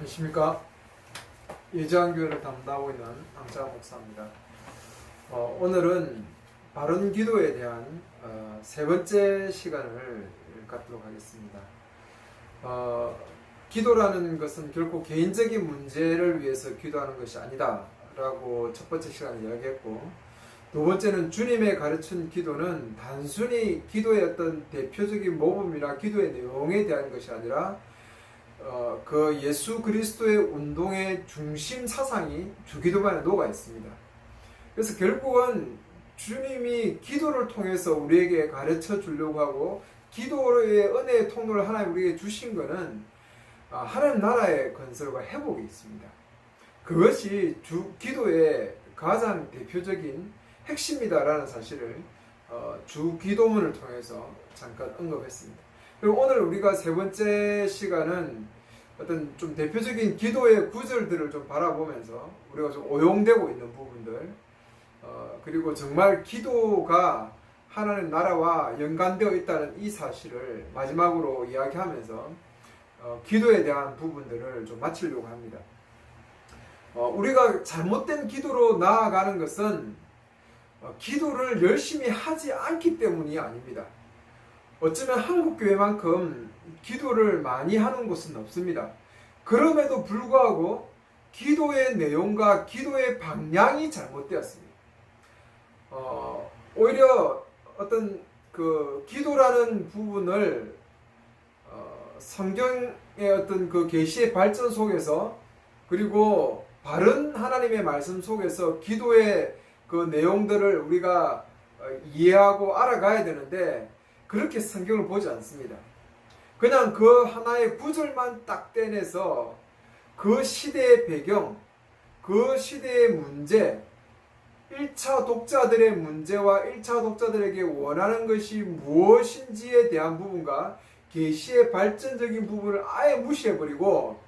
안녕하십니까. 예정교회를 담당하고 있는 안창 목사입니다. 오늘은 바른 기도에 대한 세 번째 시간을 갖도록 하겠습니다. 기도라는 것은 결코 개인적인 문제를 위해서 기도하는 것이 아니다 라고 첫 번째 시간에 이야기했고, 두 번째는 주님의 가르친 기도는 단순히 기도의 어떤 대표적인 모범이나 기도의 내용에 대한 것이 아니라 그 예수 그리스도의 운동의 중심 사상이 주기도만에 녹아 있습니다. 그래서 결국은 주님이 기도를 통해서 우리에게 가르쳐 주려고 하고, 기도의 은혜의 통로를 하나님 우리에게 주신 것은 하나님 나라의 건설과 회복이 있습니다. 그것이 기도의 가장 대표적인 핵심이다라는 사실을 주기도문을 통해서 잠깐 언급했습니다. 그리고 오늘 우리가 세 번째 시간은 어떤 좀 대표적인 기도의 구절들을 좀 바라보면서 우리가 좀 오용되고 있는 부분들, 그리고 정말 기도가 하나님 나라와 연관되어 있다는 이 사실을 마지막으로 이야기하면서 기도에 대한 부분들을 좀 마치려고 합니다. 우리가 잘못된 기도로 나아가는 것은 기도를 열심히 하지 않기 때문이 아닙니다. 어쩌면 한국교회만큼 기도를 많이 하는 곳은 없습니다. 그럼에도 불구하고 기도의 내용과 기도의 방향이 잘못되었습니다. 오히려 어떤 그 기도라는 부분을 성경의 어떤 그 계시의 발전 속에서, 그리고 바른 하나님의 말씀 속에서 기도의 그 내용들을 우리가 이해하고 알아가야 되는데, 그렇게 성경을 보지 않습니다. 그냥 그 하나의 구절만 딱 떼내서 그 시대의 배경, 그 시대의 문제, 1차 독자들의 문제와 1차 독자들에게 원하는 것이 무엇인지에 대한 부분과 계시의 발전적인 부분을 아예 무시해버리고,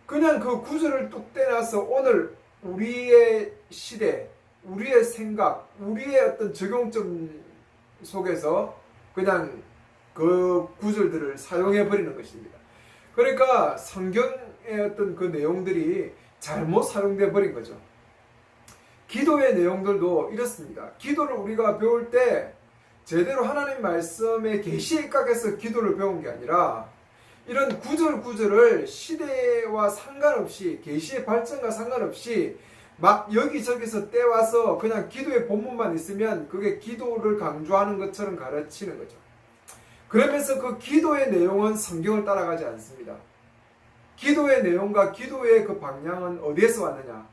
그냥 그 구절을 뚝 떼놔서 오늘 우리의 시대, 우리의 생각, 우리의 어떤 적용점 속에서 그냥 그 구절들을 사용해 버리는 것입니다. 그러니까 성경의 어떤 그 내용들이 잘못 사용돼 버린 거죠. 기도의 내용들도 이렇습니다. 기도를 우리가 배울 때 제대로 하나님 말씀의 계시에 입각해서 기도를 배운 게 아니라, 이런 구절을 시대와 상관없이, 계시의 발전과 상관없이 막 여기저기서 떼와서 그냥 기도의 본문만 있으면 그게 기도를 강조하는 것처럼 가르치는 거죠. 그러면서 그 기도의 내용은 성경을 따라가지 않습니다. 기도의 내용과 기도의 그 방향은 어디에서 왔느냐?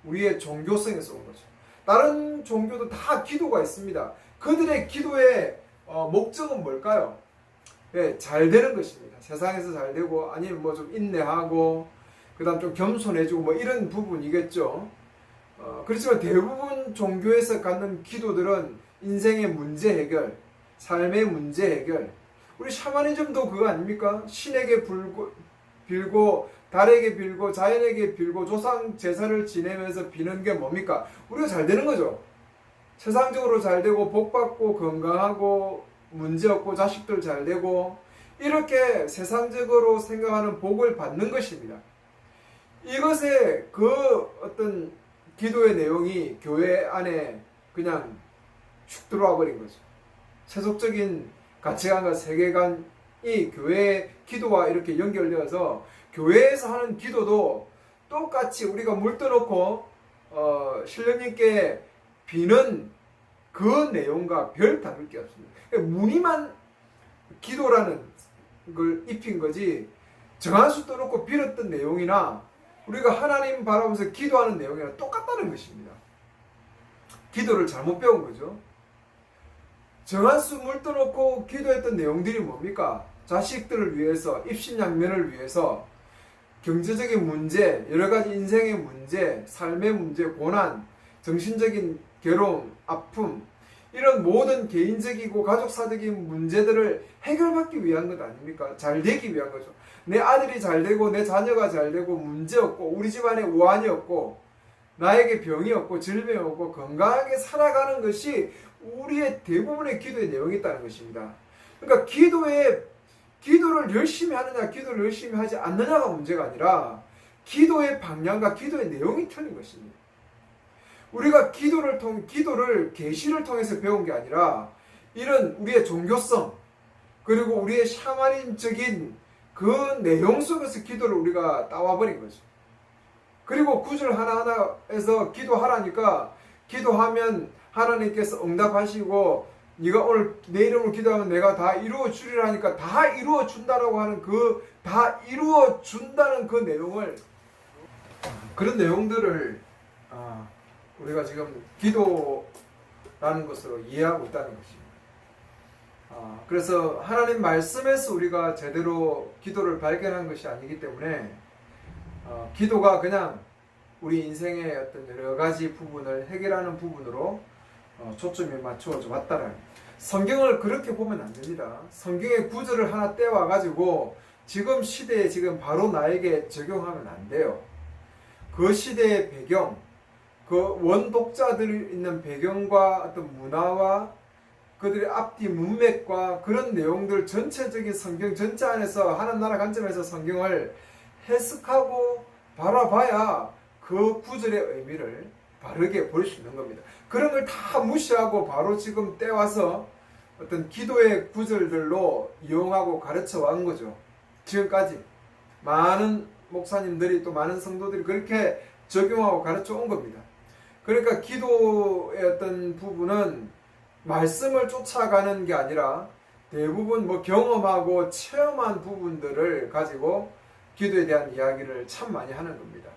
우리의 종교성에서 온 거죠. 다른 종교도 다 기도가 있습니다. 그들의 기도의 목적은 뭘까요? 네, 잘 되는 것입니다. 세상에서 잘 되고, 아니면 뭐 좀 인내하고, 그 다음 좀 겸손해지고, 뭐 이런 부분이겠죠. 그렇지만 대부분 종교에서 갖는 기도들은 인생의 문제 해결, 삶의 문제 해결. 우리 샤머니즘도 그거 아닙니까? 신에게 빌고, 달에게 빌고, 자연에게 빌고, 조상 제사를 지내면서 비는 게 뭡니까? 우리가 잘 되는 거죠. 세상적으로 잘 되고, 복 받고, 건강하고, 문제 없고, 자식들 잘 되고, 이렇게 세상적으로 생각하는 복을 받는 것입니다. 이것에 그 어떤 기도의 내용이 교회 안에 그냥 축 들어와 버린 거죠. 세속적인 가치관과 세계관이 교회의 기도와 이렇게 연결되어서 교회에서 하는 기도도 똑같이 우리가 물 떠놓고 신령님께 비는 그 내용과 별 다를 게 없습니다. 무늬만 기도라는 걸 입힌 거지, 정한수 떠놓고 빌었던 내용이나 우리가 하나님 바라보면서 기도하는 내용이랑 똑같다는 것입니다. 기도를 잘못 배운 거죠. 정한수 물 떠놓고 기도했던 내용들이 뭡니까? 자식들을 위해서, 입신양면을 위해서, 경제적인 문제, 여러 가지 인생의 문제, 삶의 문제, 고난, 정신적인 괴로움, 아픔, 이런 모든 개인적이고 가족사적인 문제들을 해결받기 위한 것 아닙니까? 잘 되기 위한 거죠. 내 아들이 잘 되고, 내 자녀가 잘 되고, 문제 없고, 우리 집안에 우환이 없고, 나에게 병이 없고, 질병이 없고, 건강하게 살아가는 것이 우리의 대부분의 기도의 내용이 있다는 것입니다. 그러니까 기도를 열심히 하느냐, 기도를 열심히 하지 않느냐가 문제가 아니라 기도의 방향과 기도의 내용이 틀린 것입니다. 우리가 기도를 계시를 통해서 배운 게 아니라 이런 우리의 종교성 그리고 우리의 샤머니즘적인 그 내용 속에서 기도를 우리가 따와버린 거죠. 그리고 구절 하나하나에서 기도하라니까 기도하면 하나님께서 응답하시고 네가 오늘 내 이름으로 기도하면 내가 다 이루어 주리라니까 다 이루어 준다라고 하는 그 다 이루어 준다는 그 내용을 그런 내용들을 우리가 지금 기도라는 것으로 이해하고 있다는 것입니다. 그래서 하나님 말씀에서 우리가 제대로 기도를 발견한 것이 아니기 때문에 기도가 그냥 우리 인생의 어떤 여러 가지 부분을 해결하는 부분으로 초점이 맞추어져 왔다는 성경을 그렇게 보면 안 됩니다. 성경의 구절을 하나 떼와 가지고 지금 시대에 지금 바로 나에게 적용하면 안 돼요. 그 시대의 배경, 그 원독자들이 있는 배경과 어떤 문화와 그들의 앞뒤 문맥과 그런 내용들 전체적인 성경 전체 안에서 하나님 나라 관점에서 성경을 해석하고 바라봐야 그 구절의 의미를 바르게 볼 수 있는 겁니다. 그런 걸 다 무시하고 바로 지금 떼와서 어떤 기도의 구절들로 이용하고 가르쳐 왔는 거죠. 지금까지 많은 목사님들이 또 많은 성도들이 그렇게 적용하고 가르쳐 온 겁니다. 그러니까 기도의 어떤 부분은 말씀을 쫓아가는 게 아니라 대부분 경험하고 체험한 부분들을 가지고 기도에 대한 이야기를 참 많이 하는 겁니다.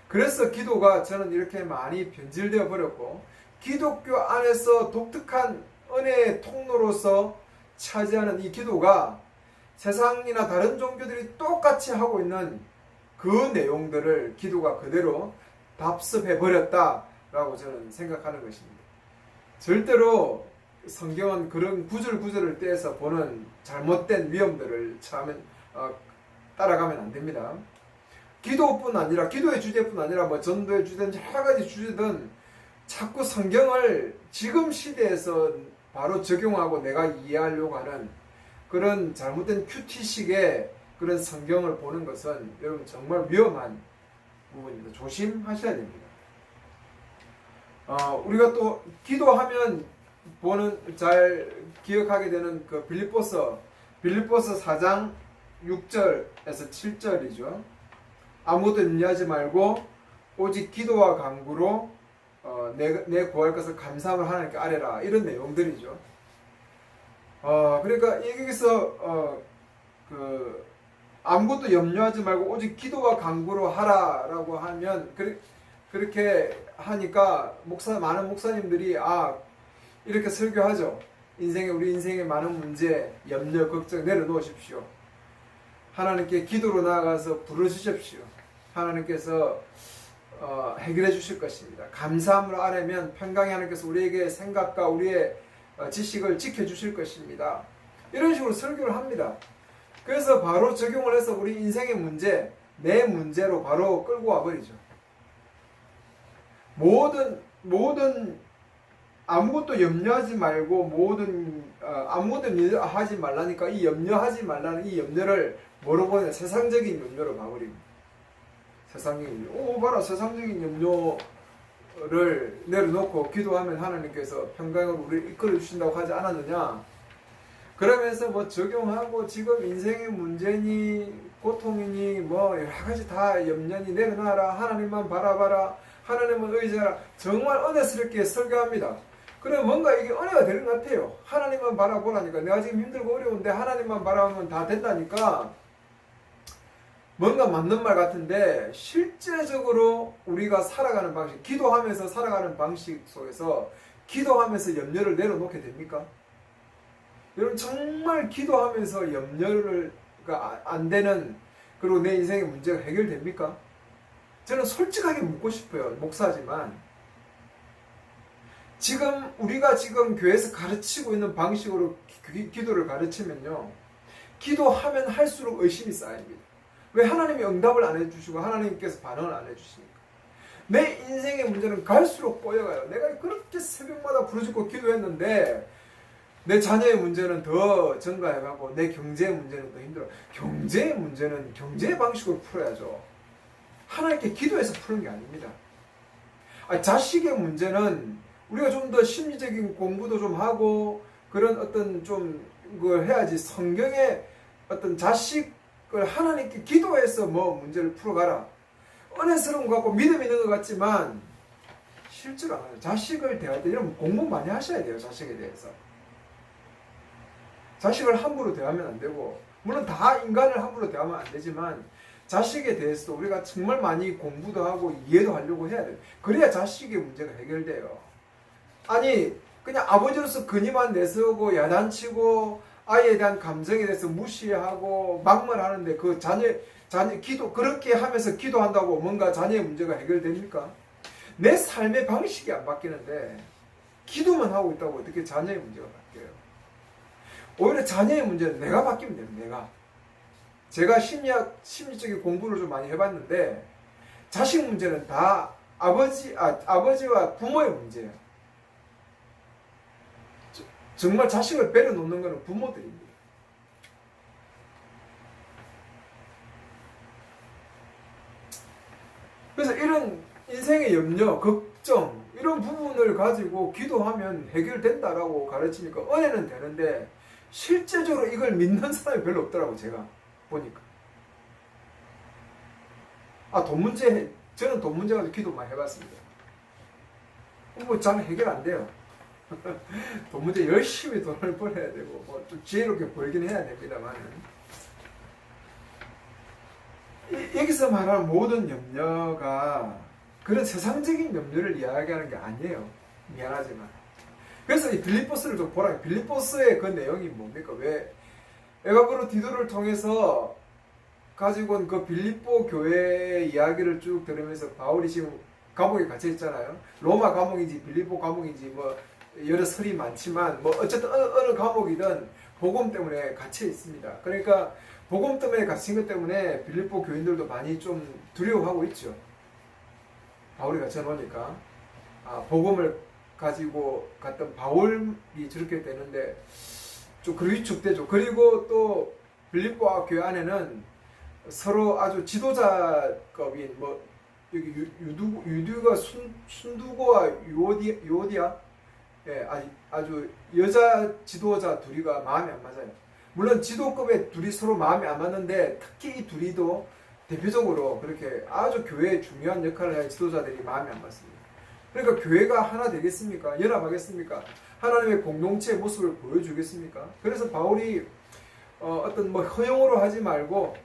그래서 기도가 저는 이렇게 많이 변질되어 버렸고 기독교 안에서 독특한 은혜의 통로로서 차지하는 이 기도가 세상이나 다른 종교들이 똑같이 하고 있는 그 내용들을 기도가 그대로 답습해 버렸다라고 저는 생각하는 것입니다. 절대로 성경은 그런 구절구절을 떼서 보는 잘못된 위험들을 따라가면 안 됩니다. 기도뿐 아니라 기도의 주제뿐 아니라 전도의 주제든 여러 가지 주제든 자꾸 성경을 지금 시대에서 바로 적용하고 내가 이해하려고 하는 그런 잘못된 큐티식의 그런 성경을 보는 것은 여러분 정말 위험한 부분입니다. 조심하셔야 됩니다. 우리가 또 기도하면 잘 기억하게 되는 그 빌립보서 4장 6절에서 7절이죠. 아무도 염려하지 말고 오직 기도와 간구로 내 구할 것을 감사함을 하나님께 아뢰라 이런 내용들이죠. 그러니까 여기서 아무것도 염려하지 말고 오직 기도와 간구로 하라라고 하면 그렇게 하니까 많은 목사님들이 이렇게 설교하죠. 우리 인생의 많은 문제, 염려, 걱정 내려놓으십시오. 하나님께 기도로 나아가서 부르주십시오. 하나님께서 해결해 주실 것입니다. 감사함으로 아뢰면 평강의 하나님께서 우리에게 생각과 우리의 지식을 지켜주실 것입니다. 이런 식으로 설교를 합니다. 그래서 바로 적용을 해서 우리 인생의 문제, 내 문제로 바로 끌고 와버리죠. 아무것도 염려하지 말고 아무것도 염려하지 말라니까 이 염려하지 말라는 이 염려를 뭐로 보냐? 세상적인 염려로 봐버립니다. 세상적인 염려. 봐라, 세상적인 염려를 내려놓고 기도하면 하나님께서 평강으로 우리를 이끌어 주신다고 하지 않았느냐? 그러면서 적용하고 지금 인생의 문제니 고통이니 여러 가지 다 염려니 내려놔라. 하나님만 바라봐라. 하나님을 의지하라. 정말 은혜스럽게 설교합니다. 그럼 뭔가 이게 은혜가 되는 것 같아요. 하나님만 바라보라니까. 내가 지금 힘들고 어려운데 하나님만 바라보면 다 된다니까. 뭔가 맞는 말 같은데 실제적으로 우리가 살아가는 방식, 기도하면서 살아가는 방식 속에서 기도하면서 염려를 내려놓게 됩니까? 여러분 정말 기도하면서 염려가 안 되는 그리고 내 인생의 문제가 해결됩니까? 저는 솔직하게 묻고 싶어요. 목사지만 우리가 지금 교회에서 가르치고 있는 방식으로 기도를 가르치면요, 기도하면 할수록 의심이 쌓입니다. 왜 하나님이 응답을 안 해주시고 하나님께서 반응을 안 해주십니까? 내 인생의 문제는 갈수록 꼬여가요. 내가 그렇게 새벽마다 부르짖고 기도했는데 내 자녀의 문제는 더 증가해가고 내 경제의 문제는 더 힘들어. 경제의 문제는 경제의 방식으로 풀어야죠. 하나님께 기도해서 푸는 게 아닙니다. 자식의 문제는 우리가 좀 더 심리적인 공부도 좀 하고 그런 어떤 좀 그 해야지. 성경의 어떤 자식을 하나님께 기도해서 뭐 문제를 풀어가라. 은혜스러운 것 같고 믿음 있는 것 같지만 실제로 안 해요. 자식을 대할 때 이런 공부 많이 하셔야 돼요. 자식에 대해서. 자식을 함부로 대하면 안 되고, 물론 다 인간을 함부로 대하면 안 되지만 자식에 대해서도 우리가 정말 많이 공부도 하고 이해도 하려고 해야 돼요. 그래야 자식의 문제가 해결돼요. 아니 그냥 아버지로서 근위만 내세우고 야단치고 아이에 대한 감정에 대해서 무시하고 막말하는데 그 자녀 기도 그렇게 하면서 기도한다고 뭔가 자녀의 문제가 해결됩니까? 내 삶의 방식이 안 바뀌는데 기도만 하고 있다고 어떻게 자녀의 문제가 바뀌어요? 오히려 자녀의 문제는 내가 바뀌면 돼요. 내가. 제가 심리적인 공부를 좀 많이 해봤는데 자식 문제는 다 아버지와 부모의 문제예요. 정말 자식을 배려 놓는 것은 부모들입니다. 그래서 이런 인생의 염려, 걱정 이런 부분을 가지고 기도하면 해결된다라고 가르치니까 은혜는 되는데 실제적으로 이걸 믿는 사람이 별로 없더라고. 제가 보니까 돈 문제, 저는 돈 문제 가지고 기도 많이 해봤습니다. 뭐 잘 해결 안 돼요. 돈 문제 열심히 돈을 벌어야 되고 뭐 좀 지혜롭게 벌긴 해야 됩니다만 여기서 말하는 모든 염려가 그런 세상적인 염려를 이야기하는 게 아니에요. 미안하지만. 그래서 이 빌립보스를 좀 보라. 빌립보스의 그 내용이 뭡니까? 왜 에바브로 디도를 통해서 가지고 온 그 빌립보 교회의 이야기를 쭉 들으면서 바울이 지금 감옥에 갇혀 있잖아요. 로마 감옥인지 빌립보 감옥인지 뭐 여러 설이 많지만 뭐 어쨌든 어느 감옥이든 복음 때문에 갇혀 있습니다. 그러니까 복음 때문에 갇힌 것 때문에 빌립보 교인들도 많이 좀 두려워하고 있죠. 바울이 갇혀 놓으니까 복음을 가지고 갔던 바울이 저렇게 되는데 좀 위축되죠. 그리고 또 빌립보 교회 안에는 서로 아주 지도자급인 뭐 여기 유두가 순두고와 유오디아 아주 여자 지도자 둘이가 마음이 안 맞아요. 물론 지도급의 둘이 서로 마음이 안 맞는데 특히 이 둘이도 대표적으로 그렇게 아주 교회에 중요한 역할을 할 지도자들이 마음이 안 맞습니다. 그러니까 교회가 하나 되겠습니까? 연합하겠습니까? 하나님의 공동체의 모습을 보여주겠습니까? 그래서 바울이 어떤 뭐 허용으로 하지 말고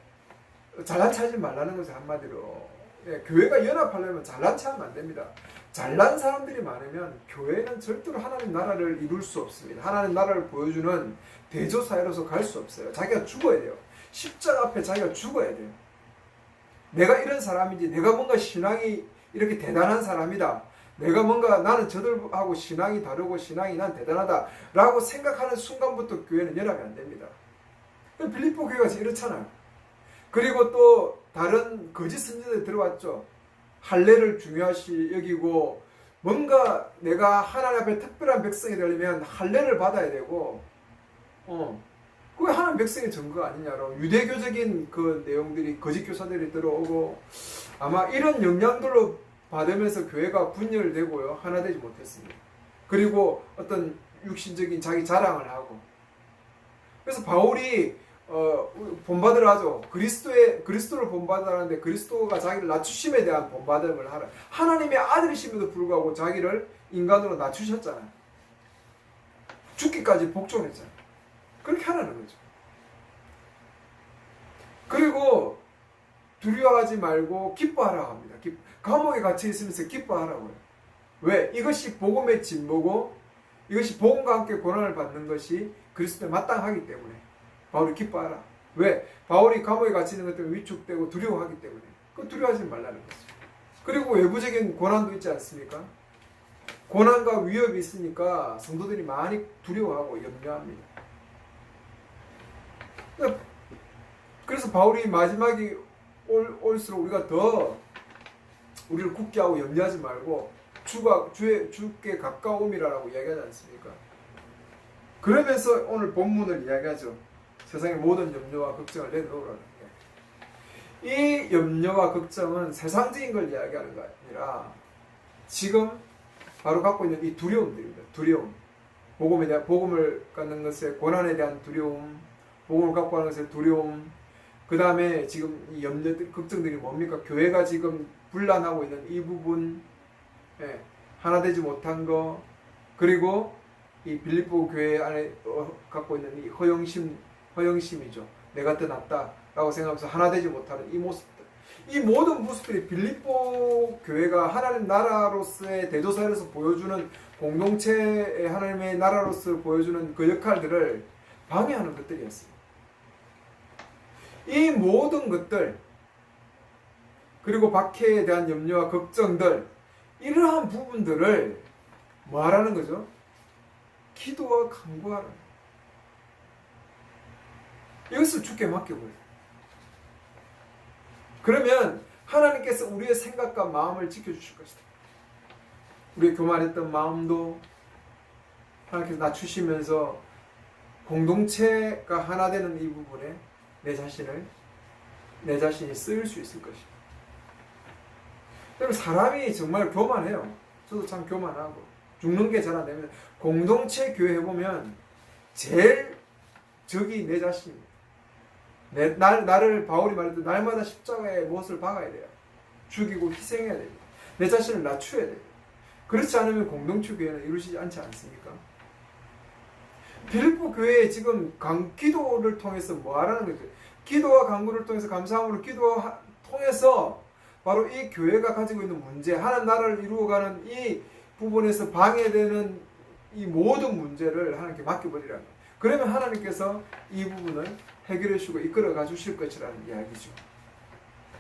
잘난 체하지 말라는 거죠. 한마디로. 교회가 연합하려면 잘난 체하면 안 됩니다. 잘난 사람들이 많으면 교회는 절대로 하나님 나라를 이룰 수 없습니다. 하나님 나라를 보여주는 대조사회로서 갈 수 없어요. 자기가 죽어야 돼요. 십자가 앞에 자기가 죽어야 돼요. 내가 이런 사람인지, 내가 뭔가 신앙이 이렇게 대단한 사람이다. 내가 뭔가 나는 저들하고 신앙이 다르고 신앙이 난 대단하다 라고 생각하는 순간부터 교회는 연합이 안 됩니다. 빌립보 교회가 이렇잖아요. 그리고 또 다른 거짓 선지자들이 들어왔죠. 할례를 중요시 여기고 뭔가 내가 하나님 앞에 특별한 백성이 되려면 할례를 받아야 되고 그게 하나님 백성의 증거가 아니냐로 유대교적인 그 내용들이 거짓 교사들이 들어오고 아마 이런 영향들로 받으면서 교회가 분열되고요. 하나 되지 못했습니다. 그리고 어떤 육신적인 자기 자랑을 하고 그래서 바울이 본받으라 하죠. 그리스도를 본받으라는데 그리스도가 자기를 낮추심에 대한 본받음을 하라. 하나님의 아들이심에도 불구하고 자기를 인간으로 낮추셨잖아요. 죽기까지 복종했잖아요. 그렇게 하라는 거죠. 그리고 두려워하지 말고 기뻐하라고 합니다. 감옥에 갇혀 있으면서 기뻐하라고요. 왜? 이것이 복음의 진보고 이것이 복음과 함께 고난을 받는 것이 그리스도에 마땅하기 때문에 바울이 기뻐하라. 왜? 바울이 감옥에 갇히는 것 때문에 위축되고 두려워하기 때문에. 그 두려워하지 말라는 거죠. 그리고 외부적인 고난도 있지 않습니까? 고난과 위협이 있으니까 성도들이 많이 두려워하고 염려합니다. 그래서 바울이 마지막이 올수록 우리가 더 우리를 굳게 하고 염려하지 말고 주께 가까움이라고 이야기하지 않습니까? 그러면서 오늘 본문을 이야기하죠. 세상의 모든 염려와 걱정을 내놓으라는 게. 이 염려와 걱정은 세상적인 걸 이야기하는 게 아니라 지금 바로 갖고 있는 이 두려움들입니다. 두려움. 복음을 갖는 것의 고난에 대한 두려움, 복음을 갖고 하는 것의 두려움, 그 다음에 지금 이 염려들, 걱정들이 뭡니까? 교회가 지금 분란하고 있는 이 부분, 하나 되지 못한 거, 그리고 이 빌립보 교회 안에 갖고 있는 이 허영심이죠. 내가 더 낫다라고 생각하면서 하나 되지 못하는 이 모습들. 이 모든 모습들이 빌립보 교회가 하나님 나라로서의 대조사로서 보여주는 공동체의 하나님의 나라로서 보여주는 그 역할들을 방해하는 것들이었습니다. 이 모든 것들, 그리고 박해에 대한 염려와 걱정들, 이러한 부분들을 뭐 하라는 거죠? 기도와 간구하라는 거예요. 이것을 주께 맡겨버려요. 그러면 하나님께서 우리의 생각과 마음을 지켜주실 것이다. 우리의 교만했던 마음도 하나님께서 낮추시면서 공동체가 하나 되는 이 부분에 내 자신이 쓰일 수 있을 것이다. 여러분, 사람이 정말 교만해요. 저도 참 교만하고 죽는 게 잘 안 되면 공동체 교회 해보면 제일 적이 내 자신입니다. 나를 바울이 말했듯 날마다 십자가에 못을 박아야 돼요. 죽이고 희생해야 됩니다. 내 자신을 낮춰야 됩니다. 그렇지 않으면 공동체 교회는 이루어지지 않지 않습니까? 빌립보 교회에 지금 기도를 통해서 뭐 하라는 거죠? 기도와 간구를 통해서 감사함으로 기도와 통해서 바로 이 교회가 가지고 있는 문제, 하나님 나라를 이루어가는 이 부분에서 방해되는 이 모든 문제를 하나님께 맡겨버리라는 거예요. 그러면 하나님께서 이 부분을 해결해 주시고 이끌어가 주실 것이라는 이야기죠.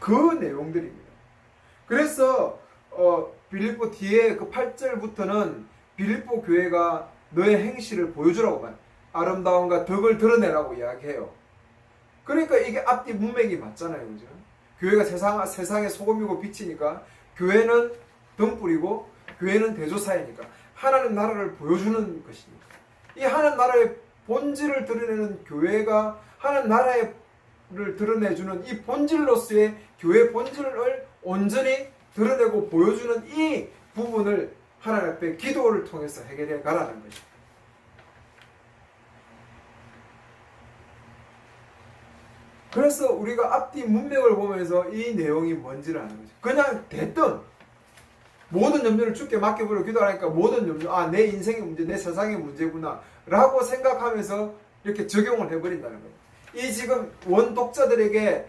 그 내용들입니다. 그래서 빌립보 뒤에 그 8절부터는 빌립보 교회가 너의 행실을 보여주라고 말해요. 아름다움과 덕을 드러내라고 이야기해요. 그러니까 이게 앞뒤 문맥이 맞잖아요. 그죠? 교회가 세상의 소금이고 빛이니까 교회는 등불이고 교회는 대조사이니까 하나님 나라를 보여주는 것이니까 이 하나님 나라의 본질을 드러내는 교회가 하나님 나라를 드러내주는 이 본질로서의 교회 본질을 온전히 드러내고 보여주는 이 부분을 하나님 앞에 기도를 통해서 해결해 가라는 것입니다. 그래서 우리가 앞뒤 문맥을 보면서 이 내용이 뭔지를 아는 거죠. 그냥 대뜸 모든 염려를 주께 맡겨버려 기도하니까 모든 염려, 내 인생의 문제, 내 세상의 문제구나 라고 생각하면서 이렇게 적용을 해버린다는 거예요. 이 지금 원독자들에게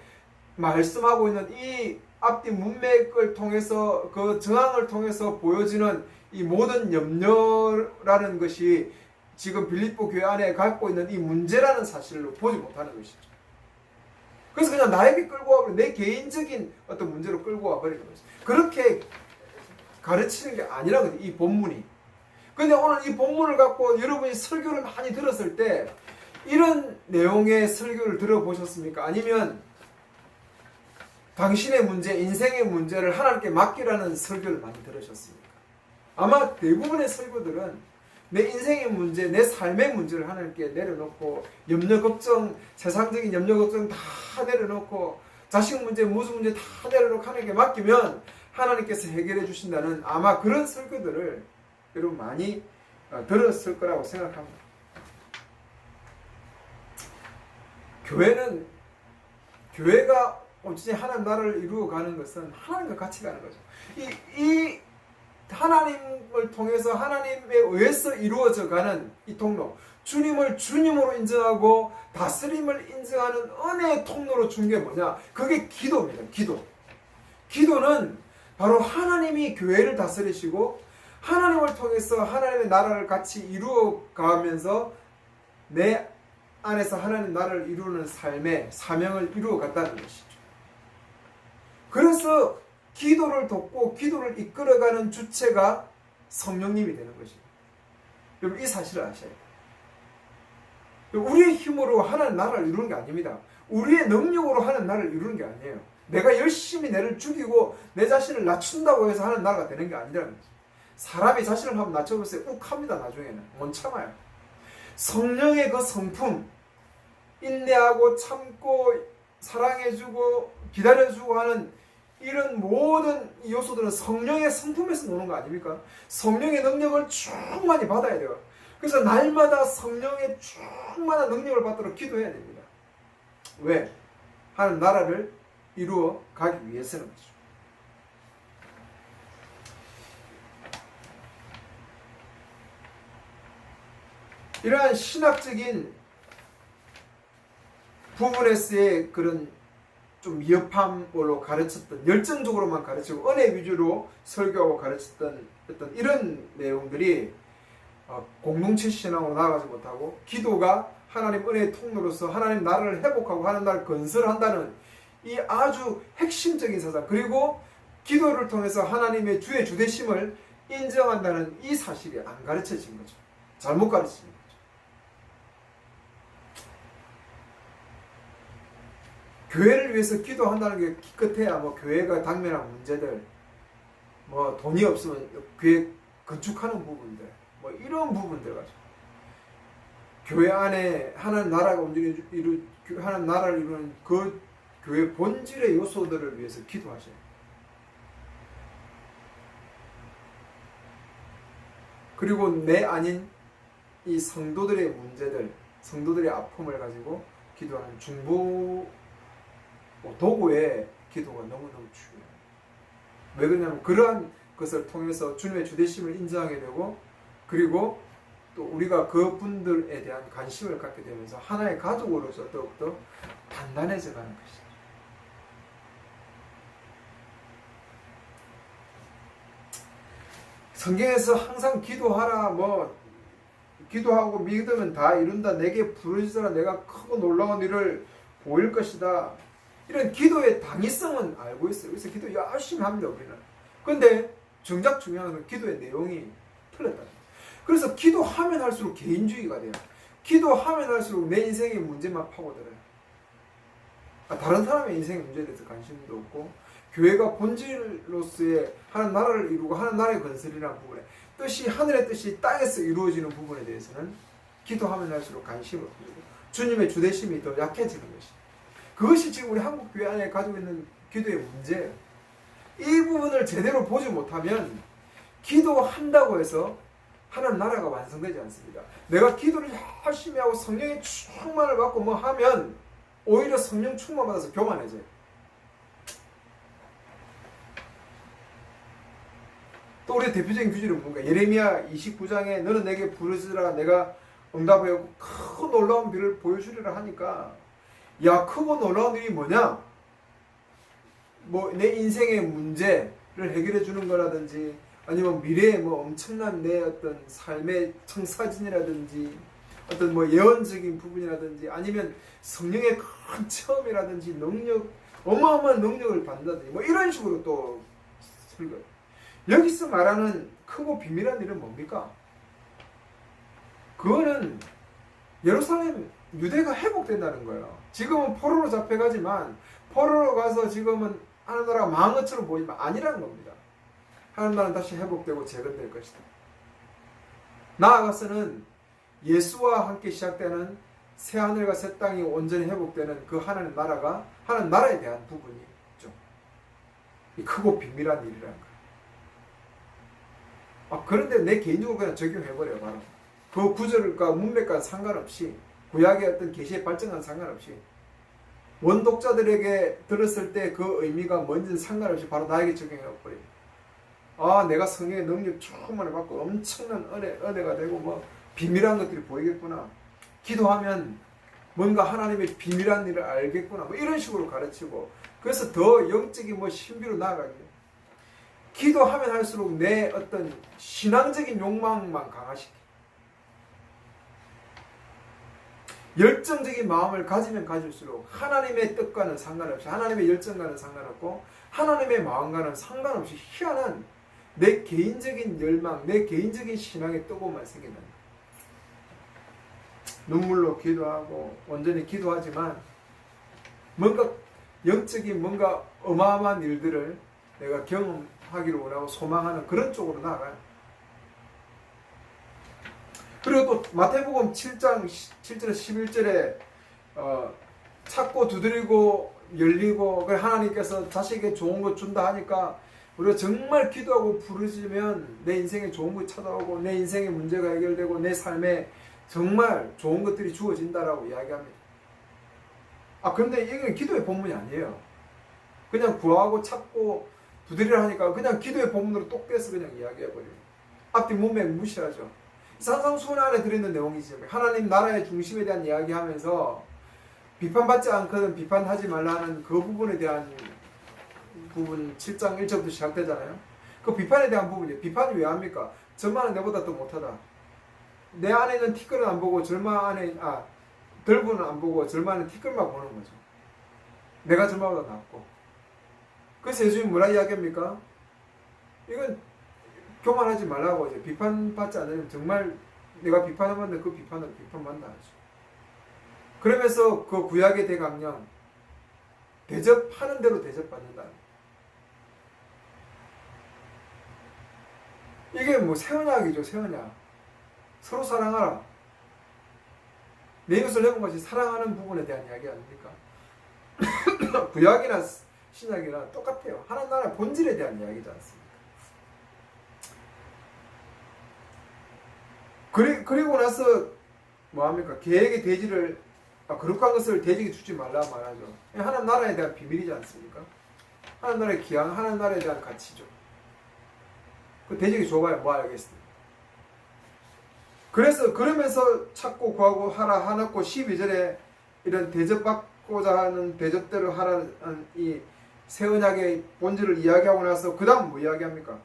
말씀하고 있는 이 앞뒤 문맥을 통해서 그 정황을 통해서 보여지는 이 모든 염려라는 것이 지금 빌립보 교회 안에 갖고 있는 이 문제라는 사실로 보지 못하는 것이죠. 그래서 그냥 나에게 끌고 와버려 내 개인적인 어떤 문제로 끌고 와버리는 거죠. 그렇게 가르치는 게 아니라거든요. 이 본문이. 근데 오늘 이 본문을 갖고 여러분이 설교를 많이 들었을 때 이런 내용의 설교를 들어보셨습니까? 아니면 당신의 문제, 인생의 문제를 하나님께 맡기라는 설교를 많이 들으셨습니까? 아마 대부분의 설교들은 내 인생의 문제, 내 삶의 문제를 하나님께 내려놓고 염려, 걱정, 세상적인 염려, 걱정 다 내려놓고 자식 문제, 무슨 문제 다 내려놓고 하나님께 맡기면 하나님께서 해결해 주신다는 아마 그런 설교들을 여러분 많이 들었을 거라고 생각합니다. 교회가 온전히 하나님 나라를 이루어가는 것은 하나님과 같이 가는 거죠. 이 하나님을 통해서 하나님에 의해서 이루어져 가는 이 통로, 주님을 주님으로 인정하고 다스림을 인정하는 은혜의 통로로 준 게 뭐냐? 그게 기도입니다. 기도는 바로 하나님이 교회를 다스리시고 하나님을 통해서 하나님의 나라를 같이 이루어가면서 내 안에서 하나님 나라를 이루는 삶의 사명을 이루어갔다는 것이죠. 그래서 기도를 돕고 기도를 이끌어가는 주체가 성령님이 되는 것입니다. 여러분, 이 사실을 아셔야 돼요. 우리의 힘으로 하나님 나라를 이루는 게 아닙니다. 우리의 능력으로 하나님 나라를 이루는 게 아니에요. 내가 열심히 내를 죽이고 내 자신을 낮춘다고 해서 하나님 나라가 되는 게 아니라는 거죠. 사람이 자신을 한번 낮춰보세요. 욱합니다. 나중에는 못 참아요. 성령의 그 성품, 인내하고 참고 사랑해주고 기다려주고 하는 이런 모든 요소들은 성령의 성품에서 노는 거 아닙니까? 성령의 능력을 충만히 받아야 돼요. 그래서 날마다 성령의 충만한 능력을 받도록 기도해야 됩니다. 왜? 하나님 나라를 이루어 가기 위해서는 거죠. 이러한 신학적인 부분에서의 그런 좀 미흡함으로 가르쳤던, 열정적으로만 가르치고 은혜 위주로 설교하고 가르쳤던 어떤 이런 내용들이 공동체 신앙으로 나아가지 못하고, 기도가 하나님 은혜의 통로로서 하나님 나라를 회복하고 하나님 나라를 건설한다는 이 아주 핵심적인 사상, 그리고 기도를 통해서 하나님의 주의 주되심을 인정한다는 이 사실이 안 가르쳐진 거죠. 잘못 가르쳐진 거죠. 교회를 위해서 기도한다는 게 기껏해야 뭐 교회가 당면한 문제들, 뭐 돈이 없으면 교회 건축하는 부분들, 뭐 이런 부분들 가지고 교회 안에 하나님 나라가 하나님 나라를 이루는 그 교회 본질의 요소들을 위해서 기도하셔야 돼요. 그리고 내 아닌 이 성도들의 문제들, 성도들의 아픔을 가지고 기도하는 중보 도구의 기도가 너무너무 중요해요. 왜 그러냐면 그러한 것을 통해서 주님의 주되심을 인정하게 되고, 그리고 또 우리가 그 분들에 대한 관심을 갖게 되면서 하나의 가족으로서 더욱더 단단해져 가는 것이죠. 성경에서 항상 기도하라, 뭐 기도하고 믿으면 다 이룬다, 내게 부르짖으라, 내가 크고 놀라운 일을 보일 것이다, 이런 기도의 당위성은 알고 있어요. 그래서 기도 열심히 합니다, 우리는. 그런데 정작 중요한 건 기도의 내용이 틀렸다. 그래서 기도하면 할수록 개인주의가 돼요. 기도하면 할수록 내 인생의 문제만 파고들어요. 다른 사람의 인생의 문제에 대해서 관심도 없고, 교회가 본질로서의 하나님 나라를 이루고 하나님 나라의 건설이라는 부분에, 뜻이, 하늘의 뜻이 땅에서 이루어지는 부분에 대해서는 기도하면 할수록 관심을 없고 주님의 주되심이 더 약해지는 것이죠. 그것이 지금 우리 한국 교회 안에 가지고 있는 기도의 문제예요. 이 부분을 제대로 보지 못하면 기도한다고 해서 하나님 나라가 완성되지 않습니다. 내가 기도를 열심히 하고 성령의 충만을 받고 뭐 하면 오히려 성령 충만 받아서 교만해져요. 또 우리의 대표적인 규절은 뭔가, 예레미야 29장에 너는 내게 부르짖으라, 내가 응답하여 크고 놀라운 일을 보여주리라 하니까, 야, 크고 놀라운 일이 뭐냐? 뭐 내 인생의 문제를 해결해 주는 거라든지, 아니면 미래에 뭐 엄청난 내 어떤 삶의 청사진이라든지, 어떤 뭐 예언적인 부분이라든지, 아니면 성령의 큰 체험이라든지, 능력, 어마어마한 능력을 받는다든지, 뭐 이런 식으로 또 설교. 여기서 말하는 크고 비밀한 일은 뭡니까? 그거는 예루살렘 유대가 회복된다는 거예요. 지금은 포로로 잡혀가지만, 포로로 가서 지금은 하나님 나라가 망한 것처럼 보이지만 아니라는 겁니다. 하나님 나라는 다시 회복되고 재건될 것이다. 나아가서는 예수와 함께 시작되는 새 하늘과 새 땅이 온전히 회복되는 그 하나님 나라가, 하나님 나라에 대한 부분이 있죠. 이 크고 비밀한 일이라는 거예요. 그런데 내 개인적으로 그냥 적용해버려요. 바로 그 구절과 문맥과 상관없이, 구약의 어떤 계시의 발전과 상관없이, 원독자들에게 들었을 때 그 의미가 뭔지는 상관없이 바로 나에게 적용해버려요. 내가 성령의 능력 충만을 받고 엄청난 은혜가 되고 뭐 비밀한 것들이 보이겠구나, 기도하면 뭔가 하나님의 비밀한 일을 알겠구나, 뭐 이런 식으로 가르치고, 그래서 더 영적인 뭐 신비로 나아가게. 기도하면 할수록 내 어떤 신앙적인 욕망만 강화시켜. 열정적인 마음을 가지면 가질수록 하나님의 뜻과는 상관없이, 하나님의 열정과는 상관없고, 하나님의 마음과는 상관없이 희한한 내 개인적인 열망, 내 개인적인 신앙의 뜨거움만 생긴다. 눈물로 기도하고 온전히 기도하지만 뭔가 영적인 뭔가 어마어마한 일들을 내가 경험하기를 원하고 소망하는 그런 쪽으로 나아가요. 그리고 또 마태복음 7장 7절 11절에 찾고 두드리고 열리고 그래 하나님께서 자식에게 좋은 거 준다 하니까 우리가 정말 기도하고 부르짖으면 내 인생에 좋은 거 찾아오고 내 인생의 문제가 해결되고 내 삶에 정말 좋은 것들이 주어진다라고 이야기합니다. 그런데 이게 기도의 본문이 아니에요. 그냥 구하고 찾고 두드리라 하니까 그냥 기도의 본문으로 똑 떼서 그냥 이야기해버려요. 앞뒤 문맥 무시하죠. 산상수훈 안에 들어있는 내용이지. 하나님 나라의 중심에 대한 이야기하면서 비판받지 않거든 비판하지 말라는 그 부분에 대한 부분 7장 1절부터 시작되잖아요. 그 비판에 대한 부분이에요. 비판이 왜 합니까? 저만은 내보다 더 못하다. 내 안에 있는 티끌은 안 보고 덜보는 안 보고 절만은 티끌만 보는 거죠. 내가 절마보다 낫고. 그래서 예수님이 뭐라 이야기합니까? 이건 교만하지 말라고 이제 비판받지 않으면 정말 내가 비판하면 그 비판을 비판받는다 하죠. 그러면서 그 구약의 대강령 대접하는 대로 대접받는다. 이게 뭐 새언약이죠. 새언약. 서로 사랑하라. 내 이웃을 내 몸같이 사랑하는 부분에 대한 이야기 아닙니까? 구약이나 신약이나 똑같아요. 하나님 나라의 본질에 대한 이야기지 않습니까? 그리고 나서 뭐합니까? 계획의 대지를 거룩한 것을 대지게 주지 말라 말하죠. 하나님 나라에 대한 비밀이지 않습니까? 하나님 나라의 기한, 하나님 나라에 대한 가치죠. 그 대지게 줘봐야 뭐 알겠습니까? 그러면서 찾고 구하고 하라 하놓고 12절에 이런 대접받고자 하는 대접대로 하라는 이 새언약의 본질을 이야기하고 나서 그 다음 뭐 이야기합니까?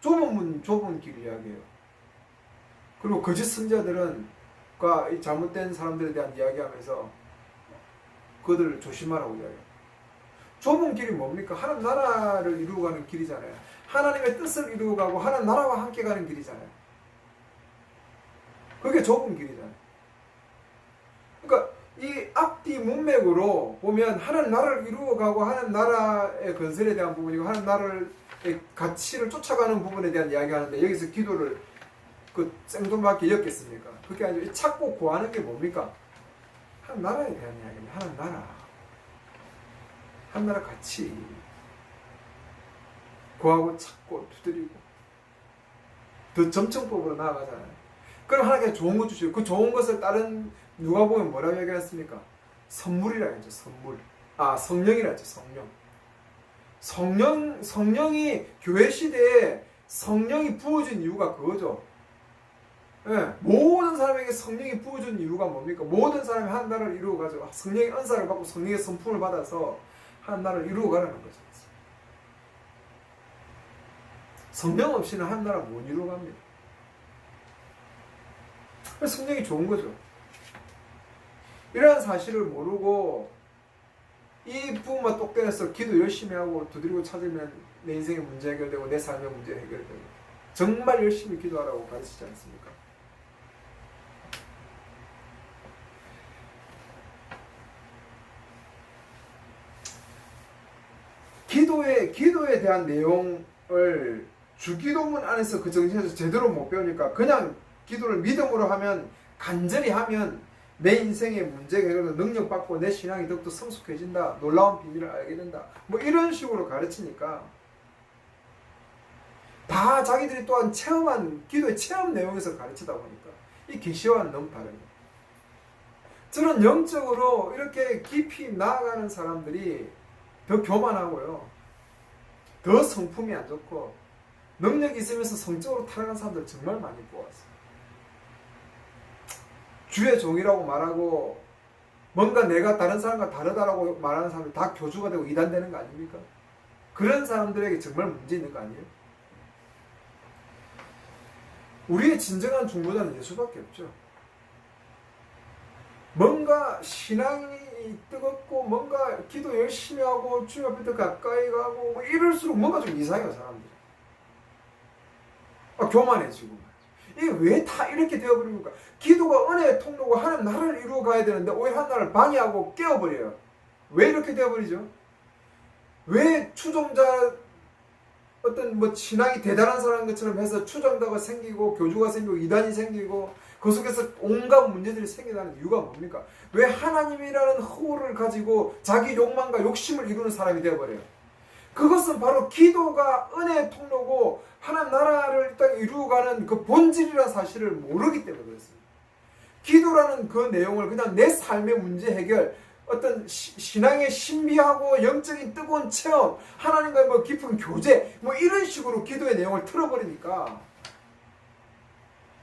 좁은 문, 좁은 길 이야기해요. 그리고 거짓 선자들은 이 잘못된 사람들에 대한 이야기하면서 그들을 조심하라고 이야기해요. 좁은 길이 뭡니까? 하나님 나라를 이루고 가는 길이잖아요. 하나님의 뜻을 이루고 가고 하나님 나라와 함께 가는 길이잖아요. 그게 좁은 길이잖아요. 그러니까 이 앞뒤 문맥으로 보면 하나님 나라를 이루어 가고 하나님 나라의 건설에 대한 부분이고 하나님 나라의 가치를 쫓아가는 부분에 대한 이야기하는데 여기서 기도를 그 생뚱맞게 엮겠습니까? 그게 아니고 찾고 구하는 게 뭡니까? 하나님 나라에 대한 이야기입니다. 하나님 나라. 하나님 나라 가치. 구하고 찾고 두드리고 더 점층법으로 나아가잖아요. 그럼 하나님께 좋은 것 주시고 그 좋은 것을 다른 누가 보면 뭐라고 얘기했습니까? 선물이라 했죠. 선물. 성령이라 했죠. 성령이 교회 시대에 성령이 부어진 이유가 그거죠. 예, 모든 사람에게 성령이 부어준 이유가 뭡니까? 모든 사람이 한 나라를 이루어가지고 성령의 은사를 받고 성령의 선품을 받아서 한 나라를 이루어가라는 거죠. 성령 없이는 한 나라 못 이루어갑니다. 성령이 좋은 거죠. 이러한 사실을 모르고 이 부분만 똑대내서 기도 열심히 하고 두드리고 찾으면 내 인생의 문제 해결되고 내 삶의 문제 해결되고 정말 열심히 기도하라고 가르치지 않습니까? 기도에 대한 내용을 주기도문 안에서 그 정신에서 제대로 못 배우니까 그냥 기도를 믿음으로 하면 간절히 하면 내 인생의 문제가 해결되고 능력받고 내 신앙이 더욱더 성숙해진다. 놀라운 비밀을 알게 된다. 뭐 이런 식으로 가르치니까 다 자기들이 또한 체험한 기도의 체험 내용에서 가르치다 보니까 이 계시와는 너무 다릅니다. 저는 영적으로 이렇게 깊이 나아가는 사람들이 더 교만하고요. 더 성품이 안 좋고 능력이 있으면서 성적으로 타락한 사람들 정말 많이 보았어요. 주의 종이라고 말하고 뭔가 내가 다른 사람과 다르다라고 말하는 사람들 다 교주가 되고 이단되는 거 아닙니까? 그런 사람들에게 정말 문제 있는 거 아니에요? 우리의 진정한 중보자는 예수밖에 없죠. 뭔가 신앙이 뜨겁고 뭔가 기도 열심히 하고 주님 앞에 더 가까이 가고 뭐 이럴수록 뭔가 좀 이상해요. 사람들이 교만해지고 이게 왜 다 이렇게 되어버립니까? 기도가 은혜의 통로고 하나님 나라를 이루어 가야 되는데 오히려 하나님을 방해하고 깨어버려요. 왜 이렇게 되어버리죠? 왜 추종자 어떤 뭐 신앙이 대단한 사람 것처럼 해서 추종자가 생기고 교주가 생기고 이단이 생기고 그 속에서 온갖 문제들이 생겨나는 이유가 뭡니까? 왜 하나님이라는 허울을 가지고 자기 욕망과 욕심을 이루는 사람이 되어버려요? 그것은 바로 기도가 은혜의 통로고 하나님 나라를 일단 이루어가는 그 본질이라는 사실을 모르기 때문에 그렇습니다. 기도라는 그 내용을 그냥 내 삶의 문제 해결, 어떤 신앙의 신비하고 영적인 뜨거운 체험, 하나님과의 뭐 깊은 교제, 뭐 이런 식으로 기도의 내용을 틀어버리니까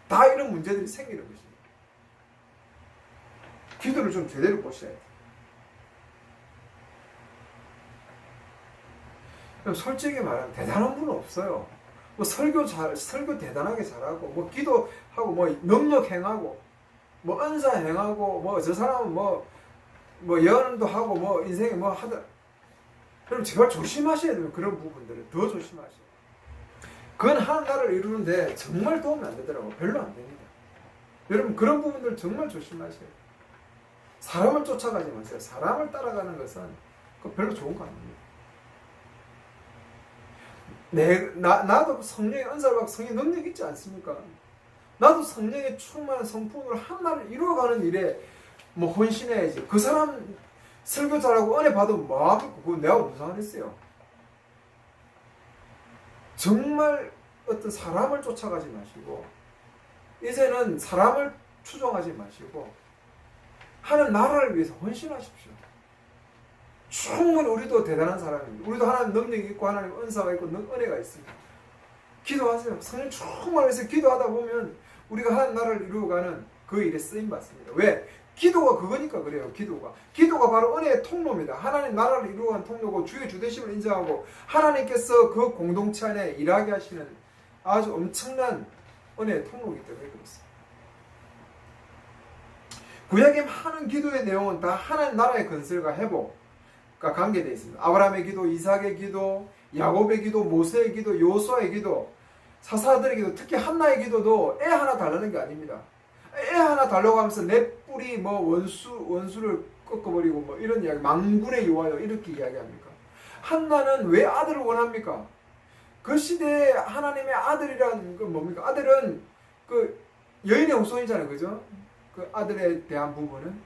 다 이런 문제들이 생기는 것입니다. 기도를 좀 제대로 보셔야 돼요. 솔직히 말하면 대단한 분은 없어요. 뭐 설교 대단하게 잘하고, 뭐 기도하고, 뭐 능력 행하고, 뭐 은사 행하고, 뭐 저 사람은 뭐 예언도 하고, 뭐 인생에 뭐 하다. 그럼 제발 조심하셔야 돼요. 그런 부분들을 더 조심하셔야. 그건 하나님 나라를 이루는데 정말 도움이 안 되더라고. 별로 안 됩니다. 여러분 그런 부분들 정말 조심하셔야 돼요. 사람을 쫓아가지 마세요. 사람을 따라가는 것은 별로 좋은 거 아닙니다. 나도 성령의 은사를 받고 성령의 능력이 있지 않습니까? 나도 성령의 충만한 성품으로 하나를 이루어가는 일에 뭐 헌신해야지. 그 사람 설교 잘하고 은혜 받으면 뭐합니까? 그거 내가 무슨 상관있어요? 정말 어떤 사람을 쫓아가지 마시고 이제는 사람을 추종하지 마시고 하는 나라를 위해서 헌신하십시오. 충분히 우리도 대단한 사람입니다. 우리도 하나님 능력이 있고 하나님 은사가 있고 은혜가 있습니다. 기도하세요. 성령 충만해서 기도하다 보면 우리가 하나님 나라를 이루어가는 그 일에 쓰임받습니다. 왜? 기도가 그거니까 그래요. 기도가 바로 은혜의 통로입니다. 하나님 나라를 이루어가는 통로고 주의 주되심을 인정하고 하나님께서 그 공동체 안에 일하게 하시는 아주 엄청난 은혜의 통로이기 때문에 그렇습니다. 구약의 많은 기도의 내용은 다 하나님 나라의 건설과 회복과 관계되어 있습니다. 아브라함의 기도, 이삭의 기도, 야곱의 기도, 모세의 기도, 요수아의 기도, 사사들의 기도, 특히 한나의 기도도 애 하나 달라는 게 아닙니다. 애 하나 달라고 하면서 내 뿔이 뭐 원수를 꺾어버리고 뭐 이런 이야기, 망군의 요하여 이렇게 이야기합니까? 한나는 왜 아들을 원합니까? 그 시대에 하나님의 아들이란 건 뭡니까? 아들은 그 여인의 후손이잖아요, 그죠? 그 아들에 대한 부분은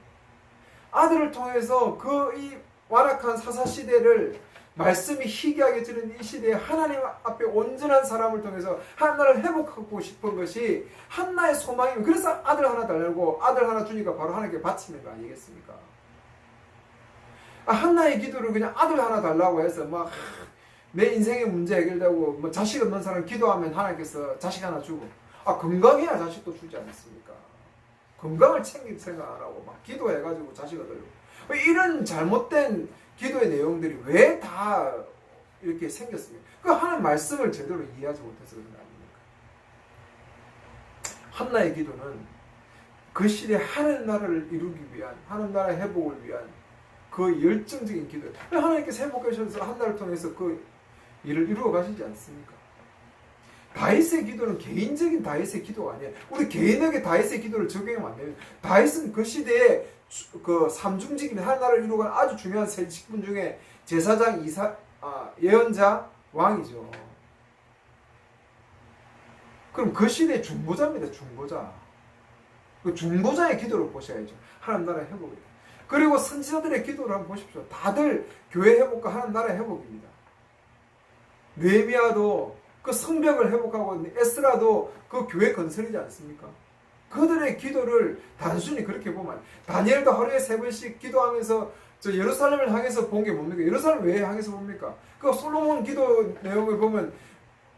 아들을 통해서 그 이 완악한 사사 시대를 말씀이 희귀하게 들은 이 시대에 하나님 앞에 온전한 사람을 통해서 하나를 회복하고 싶은 것이 한나의 소망이면 그래서 아들 하나 달라고 아들 하나 주니까 바로 하나님께 바치는 거 아니겠습니까? 한나의 기도를 그냥 아들 하나 달라고 해서 막 내 인생의 문제 해결되고 뭐 자식 없는 사람 기도하면 하나님께서 자식 하나 주고 건강해야 자식도 주지 않습니까? 건강을 챙길 생각 안 하고 막 기도해가지고 자식 얻으려고 이런 잘못된 기도의 내용들이 왜 다 이렇게 생겼습니까? 그 하나님 말씀을 제대로 이해하지 못해서 그런 거 아닙니까? 한나의 기도는 그 시대에 하나님 나라를 이루기 위한 하나님 나라의 회복을 위한 그 열정적인 기도예요. 하나님께서 회복해 주셔서 한나를 통해서 그 일을 이루어 가시지 않습니까? 다윗의 기도는 개인적인 다윗의 기도가 아니에요. 우리 개인에게 다윗의 기도를 적용하면 안 돼요. 다윗은 그 시대에 그 삼중직인 하나를 이루어가는 아주 중요한 세 직분 중에 제사장, 예언자, 왕이죠. 그럼 그 시대의 중보자입니다. 중보자. 그 중보자의 기도를 보셔야죠. 하나님 나라의 회복입니다. 그리고 선지자들의 기도를 한번 보십시오. 다들 교회 회복과 하나님 나라의 회복입니다. 느헤미야도 그 성벽을 회복하고 에스라도 그 교회 건설이지 않습니까? 그들의 기도를 단순히 그렇게 보면 다니엘도 하루에 3번씩 기도하면서 저 예루살렘을 향해서 본 게 뭡니까? 예루살렘 왜 향해서 봅니까? 그 솔로몬 기도 내용을 보면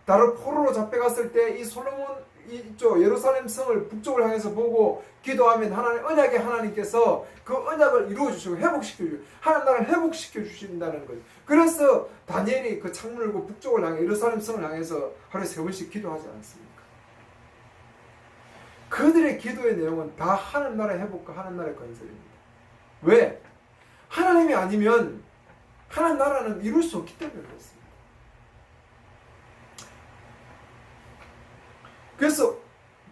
나를 포로로 잡혀갔을 때 이 솔로몬 이쪽 예루살렘 성을 북쪽을 향해서 보고 기도하면 하나님 언약의 하나님께서 그 언약을 이루어 주시고 회복시켜 주시고 하나님 나라를 회복시켜 주신다는 거죠. 그래서 다니엘이 그 창문을 열고 북쪽을 향해 예루살렘 성을 향해서 하루에 3번씩 기도하지 않습니까? 그들의 기도의 내용은 다 하나님 나라의 회복과 하나님 나라의 건설입니다. 왜? 하나님이 아니면 하나님 나라는 이룰 수 없기 때문에 그렇습니다. 그래서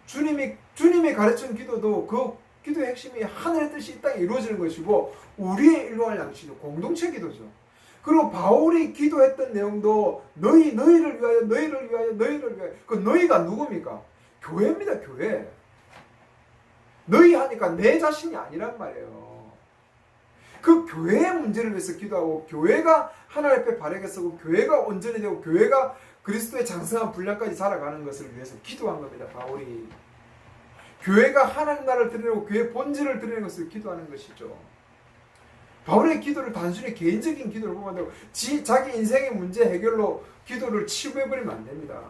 주님이 가르친 기도도 그 기도의 핵심이 하늘의 뜻이 이 땅에 이루어지는 것이고 우리의 일용할 양식이죠. 공동체 기도죠. 그리고 바울이 기도했던 내용도 너희를 위하여 그 너희가 누굽니까? 교회입니다. 교회. 너희 하니까 내 자신이 아니란 말이에요. 그 교회의 문제를 위해서 기도하고, 교회가 하나님 앞에 바르게 서고, 교회가 온전히 되고, 교회가 그리스도의 장성한 분량까지 자라가는 것을 위해서 기도한 겁니다. 바울이 교회가 하나님 나라를 드러내고 교회의 본질을 드러내는 것을 기도하는 것이죠. 바울의 기도를 단순히 개인적인 기도를 보면 안 되고 자기 인생의 문제 해결로 기도를 치부해버리면 안 됩니다.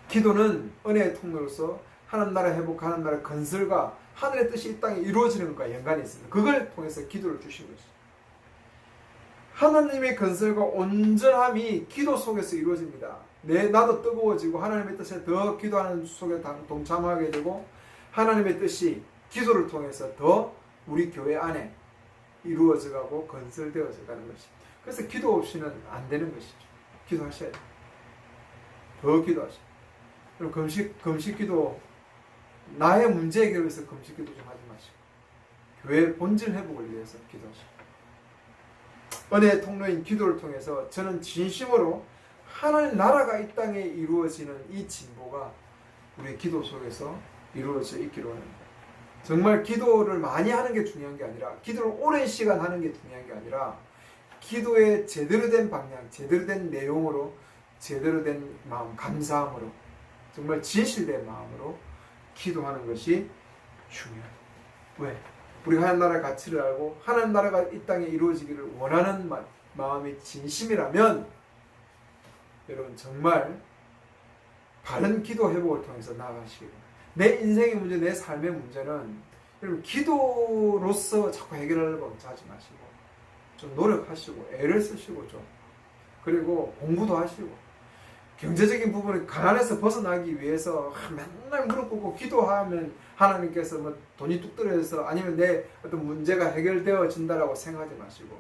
기도는 은혜의 통로로서 하나님 나라 회복, 하나님 나라 건설과 하늘의 뜻이 이 땅에 이루어지는 것과 연관이 있습니다. 그걸 통해서 기도를 주신 것이죠. 하나님의 건설과 온전함이 기도 속에서 이루어집니다. 나도 뜨거워지고 하나님의 뜻에 더 기도하는 속에 동참하게 되고, 하나님의 뜻이 기도를 통해서 더 우리 교회 안에 이루어져가고 건설되어져 가는 것입니다. 그래서 기도 없이는 안 되는 것이죠. 기도하셔야 돼요. 더 기도하셔야 돼요. 그럼 금식 기도, 나의 문제 해결을 위해서 금식 기도 좀 하지 마시고 교회의 본질 회복을 위해서 기도하시고, 은혜의 통로인 기도를 통해서 저는 진심으로 하나님 나라가 이 땅에 이루어지는 이 진보가 우리의 기도 속에서 이루어져 있기로 합니다. 정말 기도를 많이 하는 게 중요한 게 아니라, 기도를 오랜 시간 하는 게 중요한 게 아니라, 기도의 제대로 된 방향, 제대로 된 내용으로, 제대로 된 마음, 감사함으로, 정말 진실된 마음으로 기도하는 것이 중요해요. 왜? 우리가 하나님 나라의 가치를 알고 하나님 나라가 이 땅에 이루어지기를 원하는 마음이 진심이라면, 여러분 정말 바른 기도 회복을 통해서 나아가시기 바랍니다. 내 인생의 문제, 내 삶의 문제는 여러분 기도로서 자꾸 해결하려고 하지 마시고 좀 노력하시고 애를 쓰시고 좀, 그리고 공부도 하시고, 경제적인 부분을 가난에서 벗어나기 위해서 맨날 무릎 꿇고 기도하면 하나님께서 뭐 돈이 뚝 떨어져서 아니면 내 어떤 문제가 해결되어진다라고 생각하지 마시고,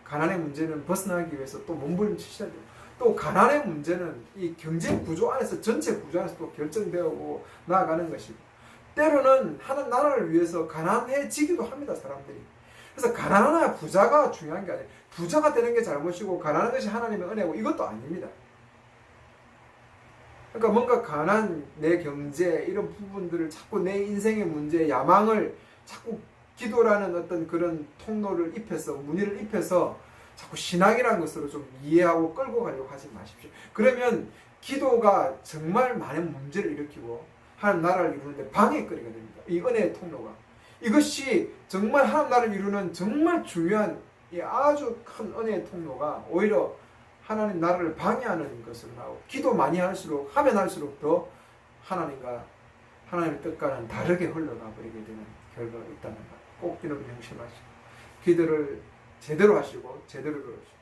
가난의 문제는 벗어나기 위해서 또 몸부림치셔야 돼요. 또 가난의 문제는 이 경제 구조 안에서, 전체 구조 안에서 또 결정되고 나아가는 것이고, 때로는 하나님 나라를 위해서 가난해지기도 합니다, 사람들이. 그래서 가난하나 부자가 중요한 게 아니에요. 부자가 되는 게 잘못이고 가난한 것이 하나님의 은혜고 이것도 아닙니다. 그러니까 뭔가 가난, 내 경제 이런 부분들을 자꾸 내 인생의 문제, 야망을 자꾸 기도라는 어떤 그런 통로를 입혀서, 무늬를 입혀서 자꾸 신앙이라는 것으로 좀 이해하고 끌고 가려고 하지 마십시오. 그러면 기도가 정말 많은 문제를 일으키고 하나님 나라를 이루는데 방해거리가 됩니다. 이 은혜의 통로가. 이것이 정말 하나님 나라를 이루는 정말 중요한 이 아주 큰 은혜의 통로가 오히려 하나님 나라를 방해하는 것으로 나오고, 기도 많이 할수록, 하면 할수록 더 하나님과 하나님의 뜻과는 다르게 흘러가 버리게 되는 결과가 있다는 것, 꼭 여러분 명심하시고 기도를 제대로 하시고 제대로 그러시고,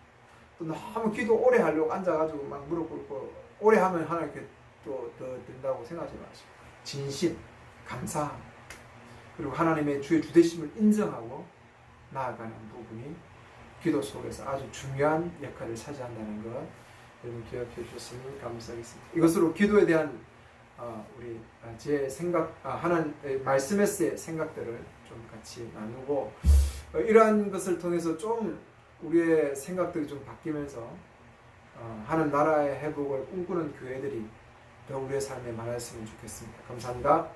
또 너무 기도 오래 하려고 앉아가지고 막 무릎 꿇고 오래 하면 하나님께 또 더 된다고 생각하지 마시고, 진심, 감사함, 그리고 하나님의 주의 주되심을 인정하고 나아가는 부분이 기도 속에서 아주 중요한 역할을 차지한다는 것 여러분 기억해 주셨으면 감사하겠습니다. 이것으로 기도에 대한 우리 제 생각, 하나님 말씀에서의 생각들을 좀 같이 나누고, 이러한 것을 통해서 좀 우리의 생각들이 좀 바뀌면서 하나님 나라의 회복을 꿈꾸는 교회들이 더 우리의 삶에 많았으면 좋겠습니다. 감사합니다.